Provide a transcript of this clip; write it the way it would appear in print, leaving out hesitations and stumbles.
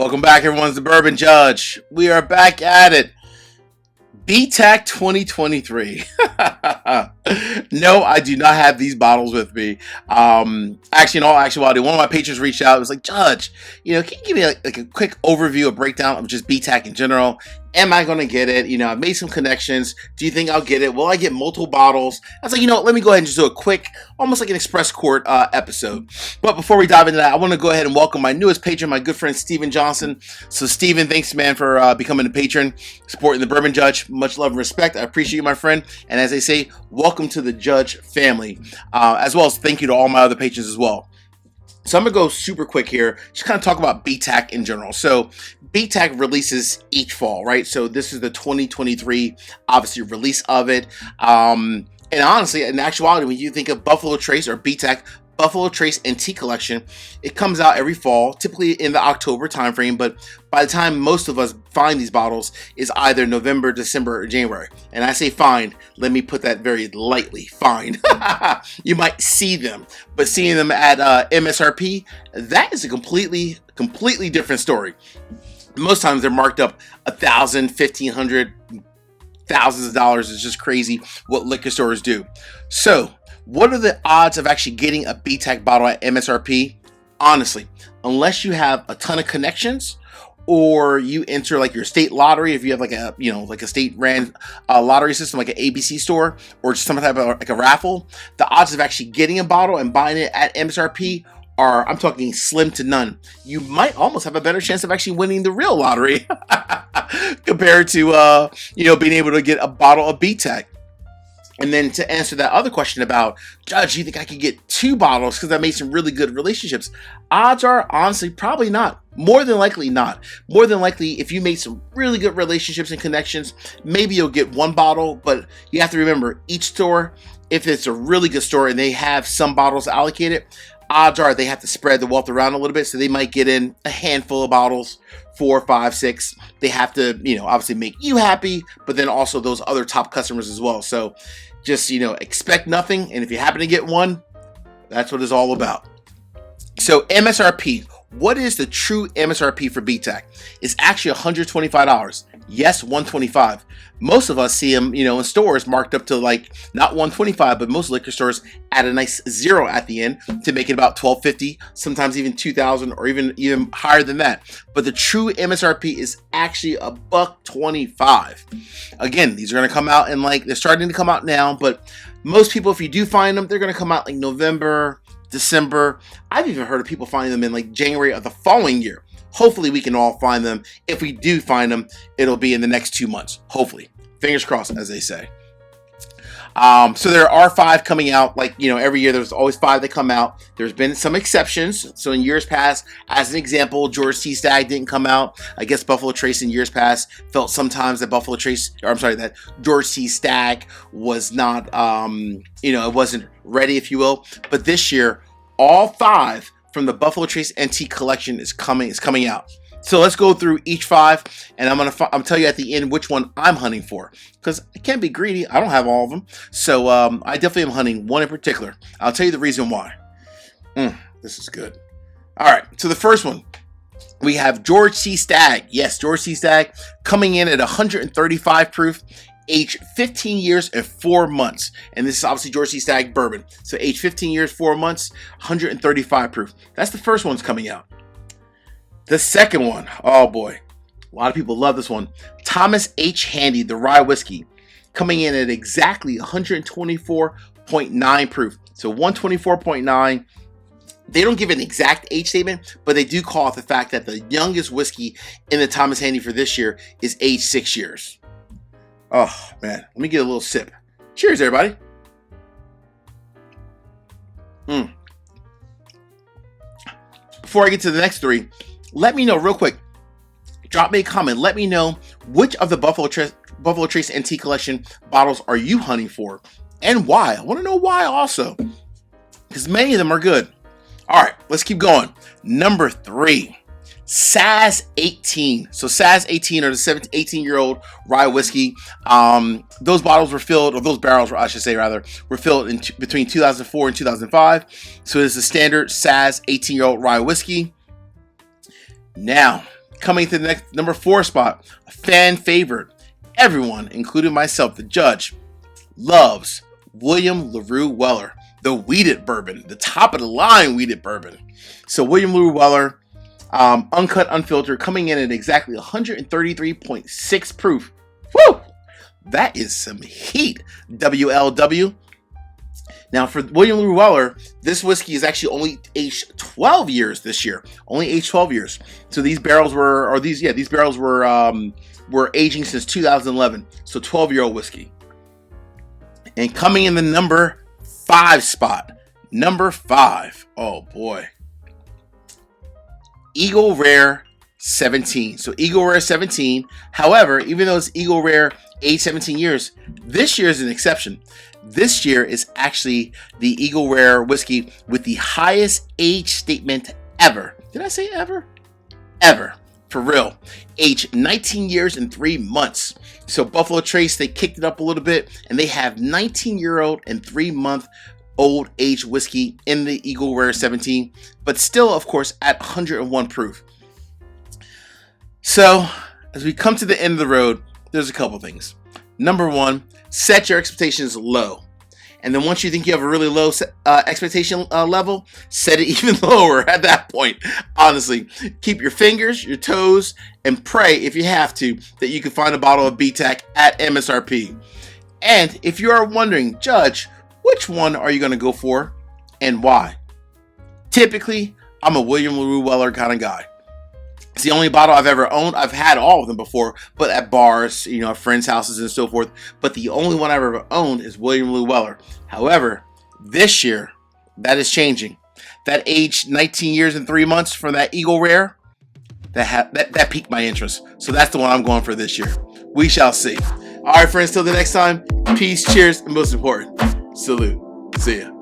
Welcome back, everyone. It's the Bourbon Judge. We are back at it. BTAC 2023. No, I do not have these bottles with me. Actually, in all actuality, one of my patrons reached out. It was like, Judge, can you give me like a quick overview, a breakdown of just BTAC in general? Am I going to get it? I've made some connections. Do you think I'll get it? Will I get multiple bottles? I was like, let me go ahead and just do a quick, almost like an express court episode. But before we dive into that, I want to go ahead and welcome my newest patron, my good friend, Steven Johnson. So Steven, thanks, man, for becoming a patron, supporting the Bourbon Judge. Much love and respect. I appreciate you, my friend. And as they say, welcome to the Judge family, as well as thank you to all my other patrons as well. So I'm going to go super quick here, just kind of talk about BTAC in general. So BTAC releases each fall, right? So this is the 2023, obviously, release of it. And honestly, in actuality, when you think of Buffalo Trace or BTAC, Buffalo Trace Antique Collection, it comes out every fall, typically in the October timeframe, but by the time most of us find these bottles is either November, December, or January. And I say find, let me put that very lightly, find. You might see them, but seeing them at MSRP, that is a completely different story. Most times they're marked up $1,000, $1,500, thousands of dollars. Is just crazy what liquor stores do. So what are the odds of actually getting a BTAC bottle at MSRP? Honestly, unless you have a ton of connections or you enter like your state lottery, if you have like a, like a state ran lottery system, like an ABC store, or just some type of like a raffle, the odds of actually getting a bottle and buying it at MSRP are, I'm talking, slim to none. You might almost have a better chance of actually winning the real lottery compared to, being able to get a bottle of BTAC. And then to answer that other question about, Judge, you think I could get 2 bottles because I made some really good relationships? Odds are, honestly, probably not. More than likely not. More than likely, if you made some really good relationships and connections, maybe you'll get 1 bottle. But you have to remember, each store, if it's a really good store and they have some bottles allocated, odds are they have to spread the wealth around a little bit. So they might get in a handful of bottles, 4, 5, 6. They have to, obviously make you happy, but then also those other top customers as well. So just, expect nothing. And if you happen to get one, that's what it's all about. So MSRP, what is the true MSRP for BTAC? It's actually $125. Yes, $125. Most of us see them, in stores marked up to like not $125, but most liquor stores add a nice 0 at the end to make it about $12.50, sometimes even $2,000 or even higher than that. But the true MSRP is actually $125. Again, these are going to come out and they're starting to come out now, but most people, if you do find them, they're going to come out like November, December. I've even heard of people finding them in like January of the following year. Hopefully we can all find them. If we do find them, it'll be in the next 2 months. Hopefully. Fingers crossed, as they say. So there are 5 coming out. Every year there's always 5 that come out. There's been some exceptions. So in years past, as an example, George C. Stag didn't come out. I guess Buffalo Trace in years past felt sometimes that that George C. Stag was not, it wasn't ready, if you will. But this year, all 5 from the Buffalo Trace Antique Collection is coming out. So let's go through each 5, and I'm tell you at the end which one I'm hunting for, because I can't be greedy. I don't have all of them, so I definitely am hunting one in particular. I'll tell you the reason why. This is good. All right, so the first one, we have George C. Stag. Yes, George C. Stag coming in at 135 proof, age 15 years and 4 months. And this is obviously George C. Stag bourbon. So age 15 years, 4 months, 135 proof. That's the first one's coming out. The second one, oh boy, a lot of people love this one. Thomas H. Handy, the rye whiskey, coming in at exactly 124.9 proof. So 124.9. They don't give an exact age statement, but they do call it the fact that the youngest whiskey in the Thomas Handy for this year is age 6 years. Oh man, let me get a little sip. Cheers, everybody. Before I get to the next 3, let me know real quick. Drop me a comment. Let me know which of the Buffalo Trace Antique Collection bottles are you hunting for and why. I want to know why also, because many of them are good. All right, let's keep going. Number 3, Saz 18. So Saz 18 are the 18-year-old rye whiskey. Those bottles were filled, or those barrels, I should say rather, were filled in between 2004 and 2005. So it's the standard Saz 18-year-old rye whiskey. Now, Coming to the next number 4 spot, a fan favorite. Everyone, including myself, the judge, loves William LaRue Weller, the wheated bourbon, the top of the line wheated bourbon. So William LaRue Weller, uncut, unfiltered, coming in at exactly 133.6 proof. Woo! That is some heat. WLW. Now for William LaRue Weller, this whiskey is actually only aged 12 years this year. Only aged 12 years. So these barrels were, these barrels were aging since 2011. So 12-year-old whiskey. And coming in the number 5 spot. Number 5. Oh boy. Eagle Rare 17. So Eagle Rare 17. However, even though it's Eagle Rare aged 17 years, this year is an exception. This year is actually the Eagle Rare whiskey with the highest age statement ever. Did I say ever? Ever. For real. Age 19 years and 3 months. So Buffalo Trace, they kicked it up a little bit, and they have 19-year-old and 3-month-old age whiskey in the Eagle Rare 17, but still, of course, at 101 proof. So, as we come to the end of the road, there's a couple things. Number 1, set your expectations low. And then once you think you have a really low expectation level, set it even lower at that point. Honestly, keep your fingers, your toes, and pray if you have to that you can find a bottle of BTAC at MSRP. And if you are wondering, Judge, which one are you going to go for and why? Typically, I'm a William LaRue Weller kind of guy. It's the only bottle I've ever owned. I've had all of them before, but at bars, friends' houses and so forth. But the only one I've ever owned is William LaRue Weller. However, this year, that is changing. That age 19 years and 3 months from that Eagle Rare, that piqued my interest. So that's the one I'm going for this year. We shall see. All right, friends, till the next time, peace, cheers, and most important, salute. See ya.